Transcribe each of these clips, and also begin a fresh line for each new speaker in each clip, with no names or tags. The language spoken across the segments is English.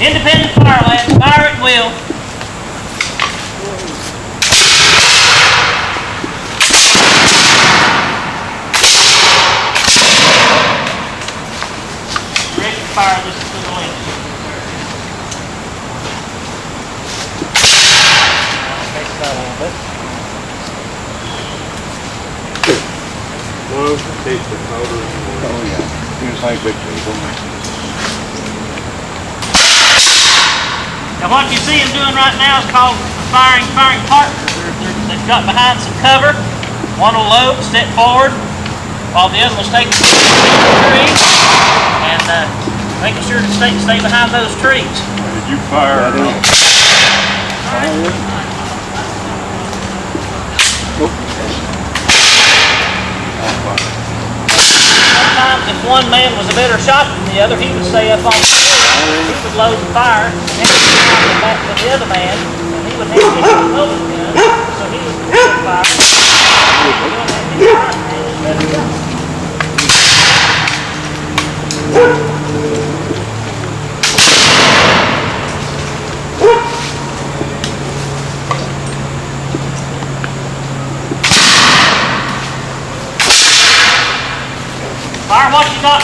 Independent fire, lads. Fire at will. Ready to fire this to the left. Take that a little bit.
Well, taste the powder anymore.
Oh yeah. It's like victory, don't it?
Now what you see them doing right now is called firing partners. They've got behind some cover. One will load, step forward, while the other one's taking the tree and making sure to stay behind those trees.
Did you fire it off?
Sometimes if one man was a better shot than the other, he would stay up on the tree. He would load and fire, and then he would come back to the other man, and he would have his loaded gun, so he would fire. Fire what you got,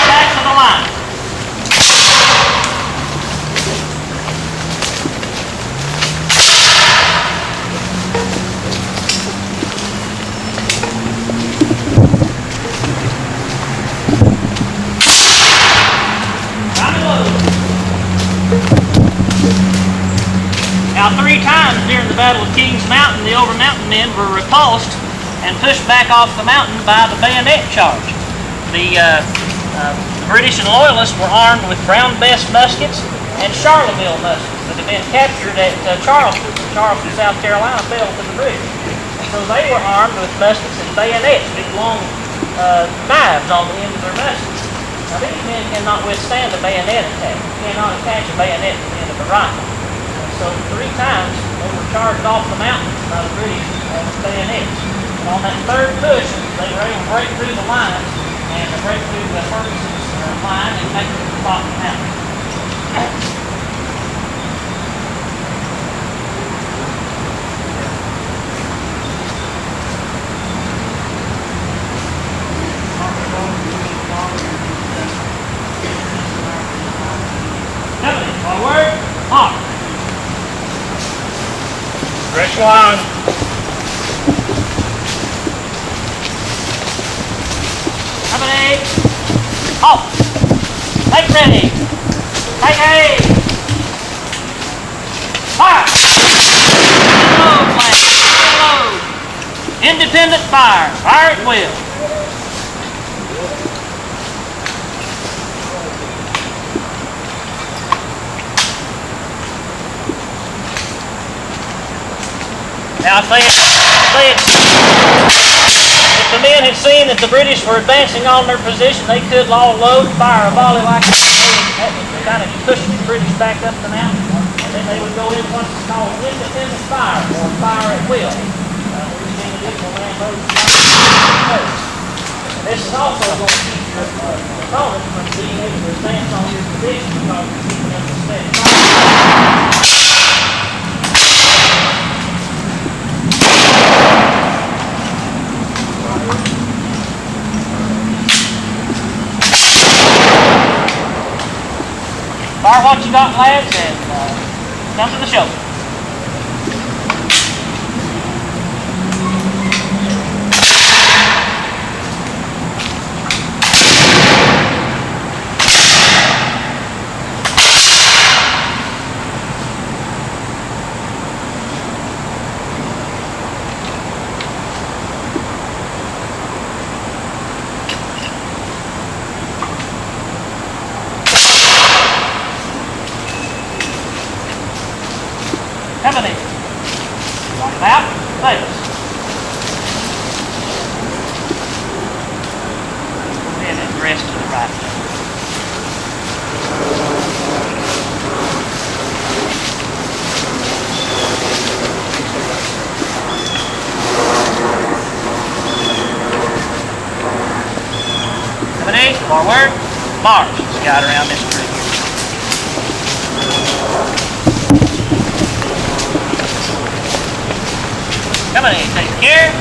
back to the line. Now 3 times during the Battle of Kings Mountain, the Over Mountain men were repulsed and pushed back off the mountain by the bayonet charge. The British and Loyalists were armed with Brown Bess muskets and Charleville muskets that had been captured at Charleston. Charleston, South Carolina fell to the British. So they were armed with muskets and bayonets, big long knives on the end of their muskets. Now these men cannot withstand a bayonet attack. You cannot attach a bayonet to the end of a rifle. So 3 times they were charged off the mountain by the British with bayonets. And on that 3rd push, they were able to break through the lines and to break through the Ferguson's line and make it to the top of the mountain. Company, forward, march. Stretch line. Company, halt. Make ready. Take aim. Fire. Reload, lads. Reload. Independent fire. Fire at will. Now if the men had seen that the British were advancing on their position, they could all load and fire a volley like that. That would kind of push the British back up the mountain. And then they would go in what's called independent fire, or fire at will. This is also going to keep your opponent from being able to advance on your position because you're keeping them to steady fire. Fire what you got, lads, and come to the show. Company. Right about, face. And then rest to the right. Company, forward, march. Scout around this tree. Come on in, take care.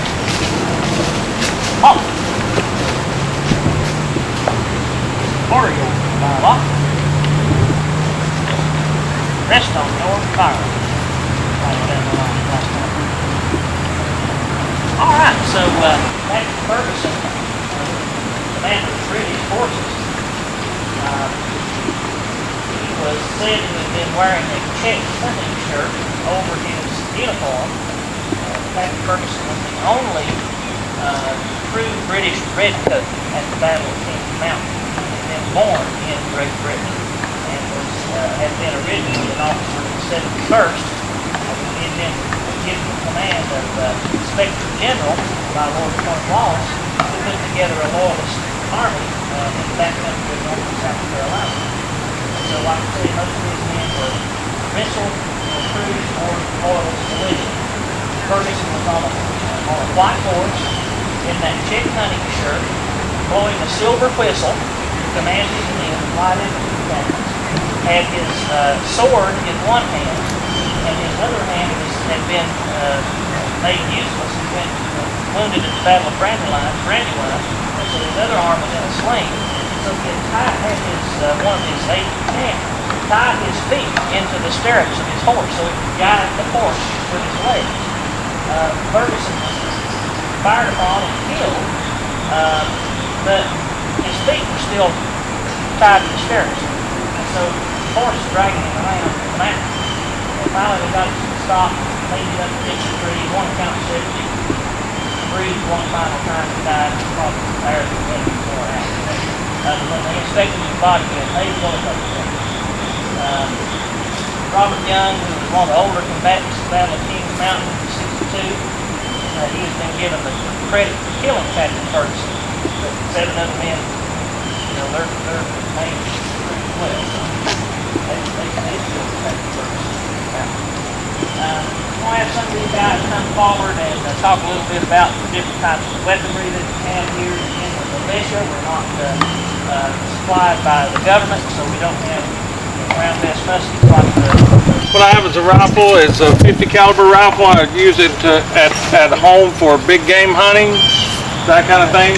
Oh. Oreo, what? Rest on your fire. Alright, so back to Ferguson, commander of the British forces. He was said to have been wearing a check hunting shirt over his uniform. Captain Ferguson was the only true British redcoat at the Battle of Kings Mountain. He had been born in Great Britain and had been originally an officer in the 71st. He had been given the command of Inspector General by Lord Cornwallis to put together a loyalist army in the backcountry of North and South Carolina. So like I said, most of these men were provincial, or crews, or loyalist militia. Ferguson was on a white horse in that check hunting shirt, blowing a silver whistle, commanding his men to ride into the battles. Had his sword in one hand, and his other hand had been made useless. He been wounded at the Battle of Brandywine, and so his other arm was in a sling. So he had his one of his aides de camp tie his feet into the stirrups of his horse, so he could guide the horse with his legs. Ferguson was fired upon and killed, but his feet were still tied to the stirrups. And so the horse dragging him around the mountain. And finally they got him to stop, made it up to the tree. One count said he breathed one final time and died. He probably there the wind before after. When they inspected his body, he had 8 bullet holes in it. Robert Young, who was one of the older combatants at the Battle of Kings Mountain in '62, he has been given the credit for killing Captain Ferguson. But 7 other men, their names pretty well. They killed Captain Ferguson. I'm going to have some of these guys come forward and talk a little bit about the different types of weaponry that we have here in the militia. We're not supplied by the government, so we don't have round-best muskets like
What I have as a rifle is a 50 caliber rifle. I use it at home for big game hunting, that kind of thing.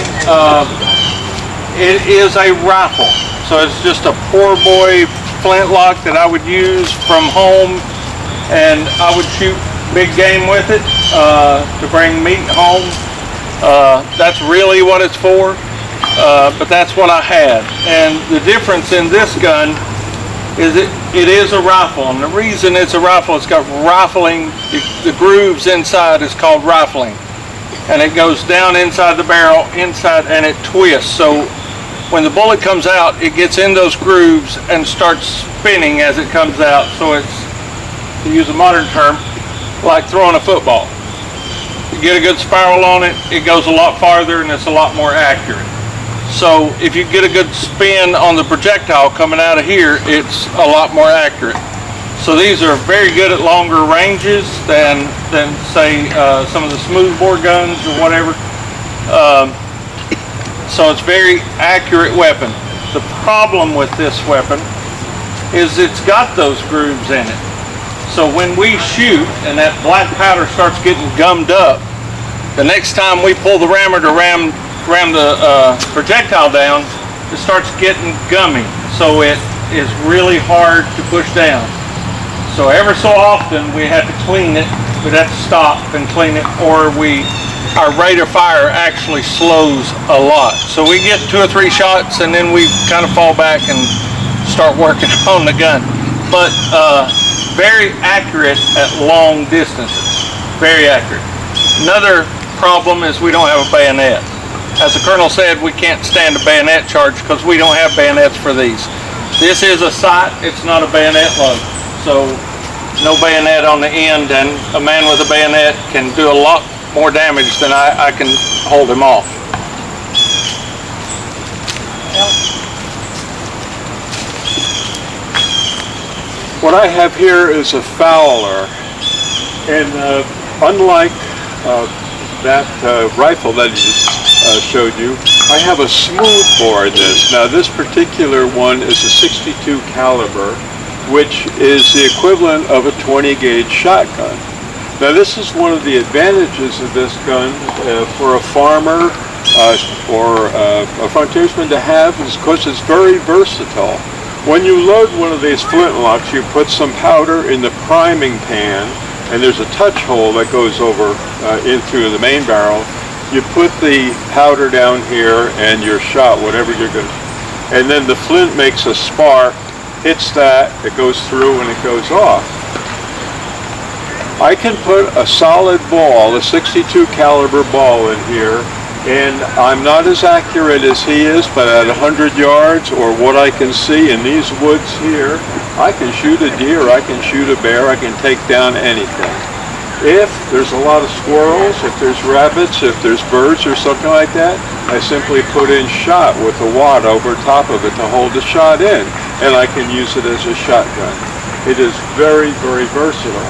It is a rifle, so it's just a poor boy flintlock that I would use from home, and I would shoot big game with it to bring meat home. That's really what it's for, but that's what I had. And the difference in this gun is it is a rifle, and the reason it's a rifle, it's got rifling. The grooves inside is called rifling, and it goes down inside the barrel, and it twists. So when the bullet comes out, it gets in those grooves and starts spinning as it comes out. So it's, to use a modern term, like throwing a football. You get a good spiral on it, it goes a lot farther and it's a lot more accurate. So if you get a good spin on the projectile coming out of here, it's a lot more accurate. So these are very good at longer ranges than say some of the smoothbore guns or whatever. So it's very accurate weapon. The problem with this weapon is it's got those grooves in it. So when we shoot and that black powder starts getting gummed up, the next time we pull the rammer to ram the projectile down, it starts getting gummy. So it is really hard to push down. So ever so often we have to clean it. We'd have to stop and clean it, or our rate of fire actually slows a lot. So we get 2 or 3 shots and then we kind of fall back and start working on the gun. But very accurate at long distances. Very accurate. Another problem is we don't have a bayonet. As the colonel said, we can't stand a bayonet charge because we don't have bayonets for these. This is a sight, it's not a bayonet load. So no bayonet on the end, and a man with a bayonet can do a lot more damage than I can hold him off.
What I have here is a Fowler, and unlike that rifle that he showed you, I have a smooth bore in this. Now this particular one is a 62 caliber, which is the equivalent of a 20 gauge shotgun. Now this is one of the advantages of this gun for a farmer or a frontiersman to have, is because it's very versatile. When you load one of these flintlocks, you put some powder in the priming pan, and there's a touch hole that goes over into the main barrel. You put the powder down here and your shot, whatever you're going to, and then the flint makes a spark, hits that, it goes through and it goes off. I can put a solid ball, a 62 caliber ball in here, and I'm not as accurate as he is, but at 100 yards or what I can see in these woods here, I can shoot a deer, I can shoot a bear, I can take down anything. If there's a lot of squirrels, if there's rabbits, if there's birds or something like that, I simply put in shot with a wad over top of it to hold the shot in, and I can use it as a shotgun. It is very, very versatile.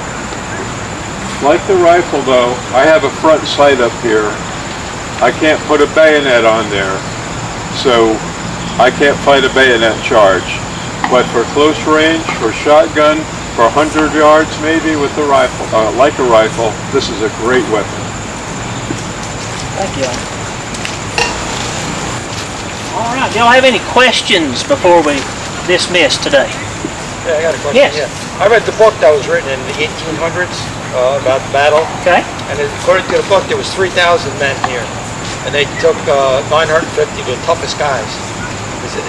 Like the rifle though, I have a front sight up here. I can't put a bayonet on there, so I can't fight a bayonet charge. But for close range, for shotgun, for 100 yards maybe with the rifle, like a rifle, this is a great weapon.
Thank you. All right, do y'all have any questions before we dismiss today?
Yeah, I got a question.
Yes.
Yeah. I read the book that was written in the 1800s about the battle.
Okay.
And according to the book, there was 3,000 men here, and they took 950 of the toughest guys.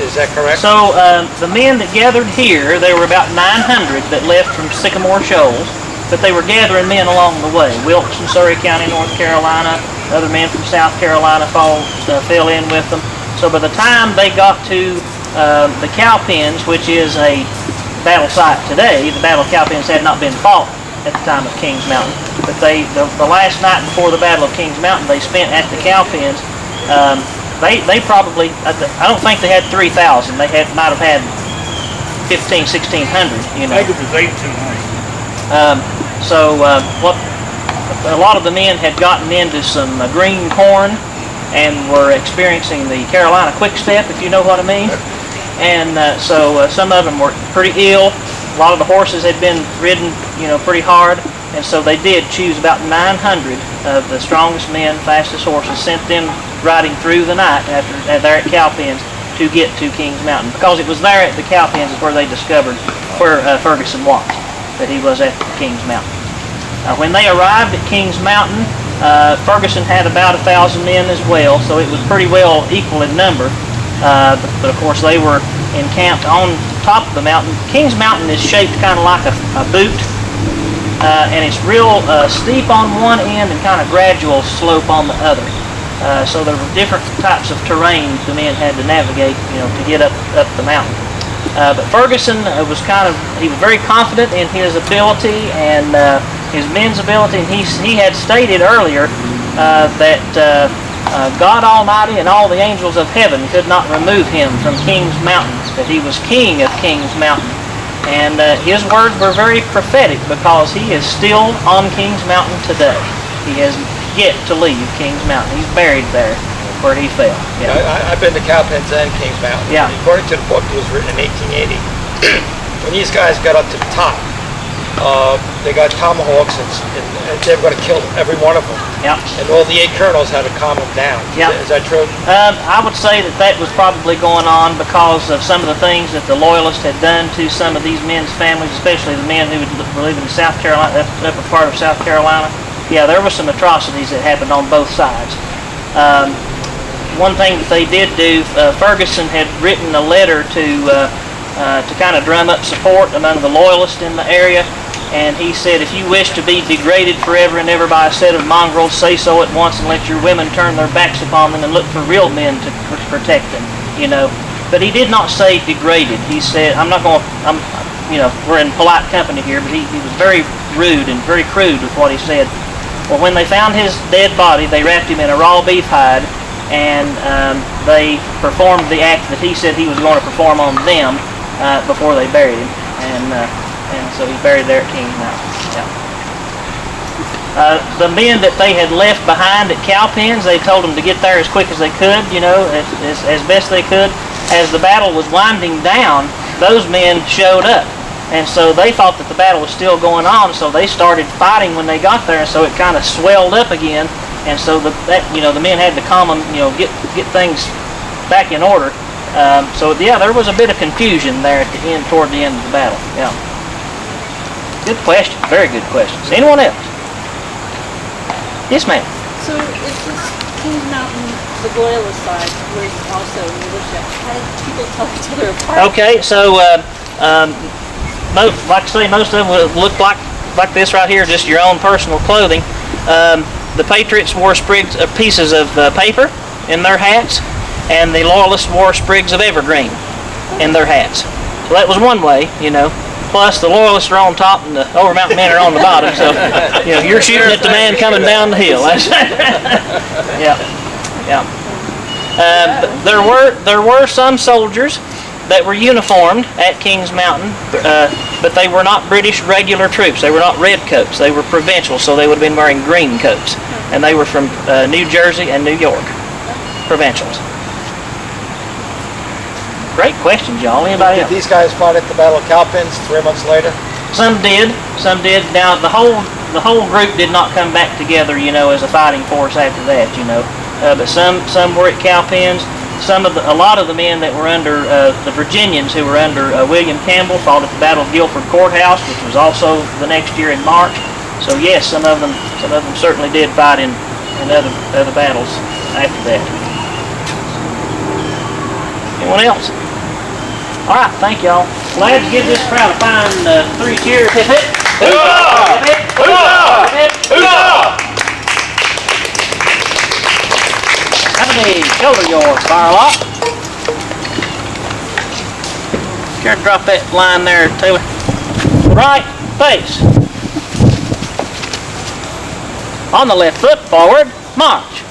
Is that correct?
So the men that gathered here, there were about 900 that left from Sycamore Shoals, but they were gathering men along the way. Wilkes in Surry County, North Carolina, other men from South Carolina fell in with them. So by the time they got to the Cowpens, which is a battle site today, the Battle of Cowpens had not been fought at the time of Kings Mountain, but the last night before the Battle of Kings Mountain, they spent at the Cowpens. They probably, I don't think they had 3,000. They might have had 1,500, 1,600, you know.
I think it was 1,800.
What a lot of the men had gotten into some green corn and were experiencing the Carolina quick step, if you know what I mean. And so some of them were pretty ill. A lot of the horses had been ridden, you know, pretty hard. And so they did choose about 900 of the strongest men, fastest horses, sent them riding through the night there at Cowpens to get to Kings Mountain. Because it was there at the Cowpens is where they discovered where Ferguson was, that he was at Kings Mountain. When they arrived at Kings Mountain, Ferguson had about 1,000 men as well, so it was pretty well equal in number. But of course they were encamped on top of the mountain. Kings Mountain is shaped kind of like a boot. And it's real steep on one end and kind of gradual slope on the other. So there were different types of terrain the men had to navigate, you know, to get up the mountain. But Ferguson was he was very confident in his ability and his men's ability, and he had stated earlier that God Almighty and all the angels of heaven could not remove him from Kings Mountain, that he was king of Kings Mountain. And his words were very prophetic because he is still on Kings Mountain today. He has yet to leave Kings Mountain. He's buried there where he fell. Yeah.
I've been to Cowpens and Kings Mountain.
Yeah.
And according to the book, it was written in 1880. When these guys got up to the top, they got tomahawks and they were going to kill every one of them.
Yeah.
And all the 8 colonels had to calm them down.
Yeah.
Is that true?
I would say that was probably going on because of some of the things that the Loyalists had done to some of these men's families, especially the men who were living in South Carolina, upper part of South Carolina. Yeah, there were some atrocities that happened on both sides. One thing that they did do, Ferguson had written a letter to kind of drum up support among the Loyalists in the area. And he said, if you wish to be degraded forever and ever by a set of mongrels, say so at once and let your women turn their backs upon them and look for real men to protect them, you know. But he did not say degraded. He said, we're in polite company here, but he was very rude and very crude with what he said. Well, when they found his dead body, they wrapped him in a raw beef hide, and they performed the act that he said he was going to perform on them before they buried him. And so he's buried there at Kings Mountain. Yeah. The men that they had left behind at Cowpens, they told them to get there as quick as they could, you know, as best they could. As the battle was winding down, those men showed up. And so they thought that the battle was still going on, so they started fighting when they got there, and so it kind of swelled up again, and so the men had to calm them, get things back in order. So yeah, there was a bit of confusion there at the end, toward the end of the battle. Yeah. Good question. Very good questions. Anyone else? Yes, ma'am.
So if this Kings Mountain, the Loyalist side, was also militia, how did people tell each other apart?
Okay, so like I say, most of them looked like this right here, just your own personal clothing. The Patriots wore pieces of paper in their hats, and the Loyalists wore sprigs of evergreen in their hats. So that was one way, Plus, the Loyalists are on top and the Over Mountain men are on the bottom, so you're shooting at the man coming down the hill. Yeah. There were some soldiers that were uniformed at Kings Mountain, but they were not British regular troops. They were not red coats. They were provincial, so they would have been wearing green coats. And they were from New Jersey and New York, provincials. Great questions, y'all. Anybody else?
Did these guys fight at the Battle of Cowpens 3 months later?
Some did. Now the whole group did not come back together, as a fighting force after that, But some were at Cowpens. A lot of the men that were under the Virginians, who were under William Campbell, fought at the Battle of Guilford Courthouse, which was also the next year in March. So yes, some of them certainly did fight in other battles after that. Anyone else? All right, thank y'all. Glad to give this crowd a fine 3 cheers. Hip hip. Hoorah! Hip hip. Hoorah! Hip hip. Hoorah! How many shoulder yours, Firelock? Care to drop that line there, Taylor? Right face. On the left foot, forward, march.